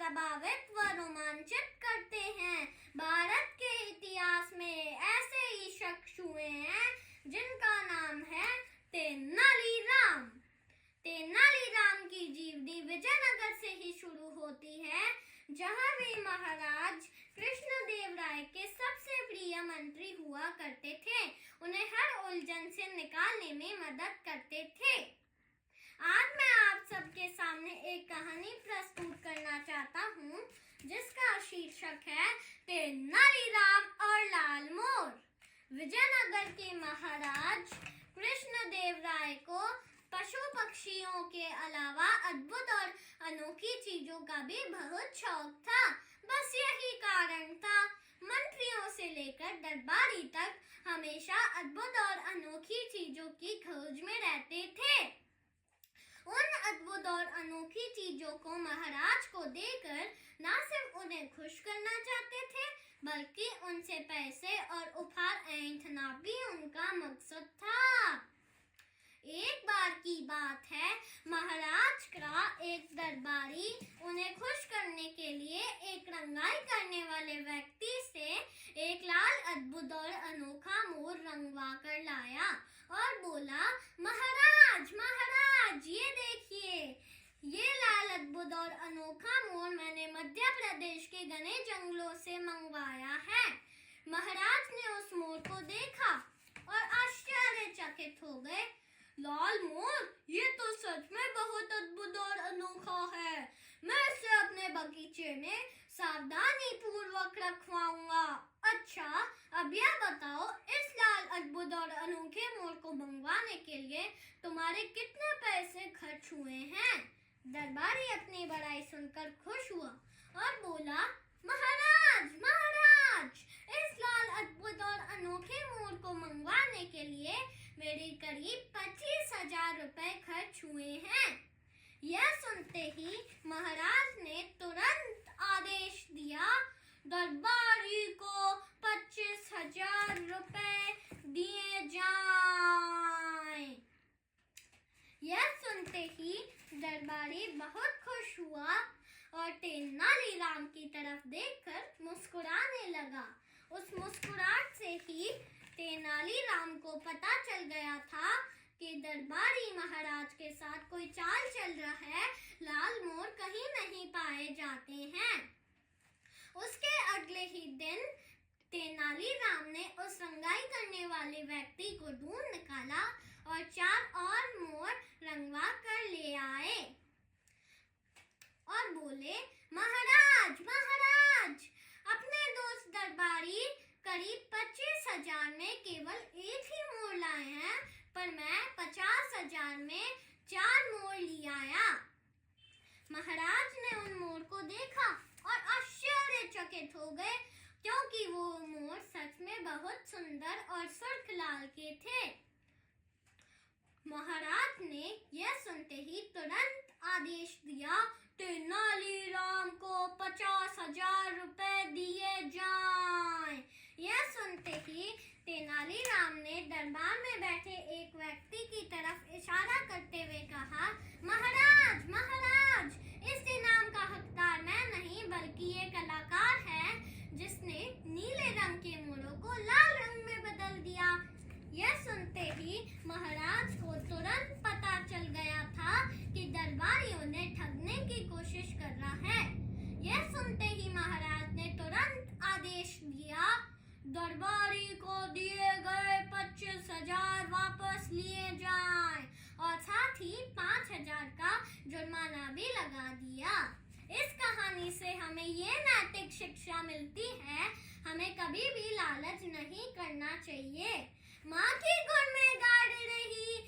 प्रभावित व रोमांचित करते हैं। भारत के इतिहास में ऐसे ही शख्स हुए हैं जिनका नाम है तेनालीराम। तेनालीराम की जीवनी विजयनगर से ही शुरू होती है, जहां वे महाराज कृष्णदेवराय के सबसे प्रिय मंत्री हुआ करते थे। उन्हें हर उलझन से निकालने में मदद करते थे। आज मैं आप सबके सामने एक कहानी प्रस्तुत करना चाहता हूँ, जिसका शीर्षक है तेनालीराम और लाल मोर। विजयनगर के महाराज कृष्णदेवराय को पशु पक्षियों के अलावा अद्भुत और अनोखी चीजों का भी बहुत शौक था। बस यही कारण था, मंत्रियों से लेकर दरबारी तक हमेशा अद्भुत और अनोखी चीजों की खोज में रहते थे। उन अद्भुत और अनोखी चीजों को महाराज को देकर न सिर्फ उन्हें खुश करना चाहते थे, बल्कि उनसे पैसे और उपहार ऐंठना भी उनका मकसद था। एक बार की बात है, महाराज का एक दरबारी उन्हें खुश करने के लिए एक रंगाई करने वाले व्यक्ति से एक लाल अद्भुत और अनोखा मोर रंगवा कर लाया और बोला, महाराज महाराज ये देखिए, ये लाल अद्भुत और अनोखा मोर मैंने मध्य प्रदेश के घने जंगलों से मंगवाया है। महाराज ने उस मोर को देखा और आश्चर्यचकित हो गए। लाल मोर, ये तो सच में बहुत अद्भुत और अनोखा है। मैं इसे अपने बगीचे में सावधानी पूर्वक रखवाऊंगा। अच्छा, अब यह बताओ, इस लाल अद्भुत और अनोखे मोर को मंगवाने के लिए तुम्हारे कितने पैसे खर्च हुए हैं? दरबारी अपनी बड़ाई सुनकर खुश हुआ और बोला, महाराज महाराज, इस लाल अद्भुत और अनोखे मोर को मंगवाने के लिए मेरे करीब 25,000 रुपए खर्च हुए हैं। यह सुनते ही महाराज ने तुरंत आदेश दिया, दरबारी को 25,000 रुपए दिए जाएं। यह सुनते ही दरबारी बहुत खुश हुआ और तेनालीराम की तरफ देखकर मुस्कुराने लगा। उस मुस्कुराहट से ही तेनालीराम को पता चल गया था कि दरबारी महाराज के साथ कोई चाल चल रहा है। लाल मोर कहीं नहीं पाए जाते हैं। उसके अगले ही दिन तेनालीराम ने उस रंगाई करने वाले व्यक्ति को ढूंढ निकाला और 4 और मोर रंगवा कर ले आए और बोले, महाराज महाराज, अपने दोस्त दरबारी करीब 25,000 में केवल एक ही मोर लाए हैं, पर मैं 50,000 में 4 मोर ले आया। महाराज ने उन मोर को देखा और आश्चर्यचकित हो गए, क्योंकि वो मोर सच में बहुत सुंदर और सुर्ख लाल के थे। महाराज ने यह सुनते ही तुरंत आदेश दिया, तेनालीराम को 50,000 रुपए दिए जाएं। यह सुनते ही तेनालीराम ने दरबार में बैठे एक व्यक्ति की तरफ इशारा करते हुए कहा, महाराज महाराज, इस इनाम का हकदार मैं नहीं, बल्कि ये कलाकार है जिसने नीले रंग के मोरों को लाल रंग में बदल दिया। यह सुनते ही महाराज को तुरंत पता चल गया था कि दरबारी उन्हें ठगने की कोशिश कर रहा है। यह सुनते ही महाराज ने तुरंत आदेश दिया, दरबारी को दिए गए 25,000 वापस लिए जाएं और साथ ही 5,000 का जुर्माना भी लगा दिया। इस कहानी से हमें ये नैतिक शिक्षा मिलती है, हमें कभी भी लालच नहीं करना चाहिए। माँ की गुड़ में गाड़ी रही,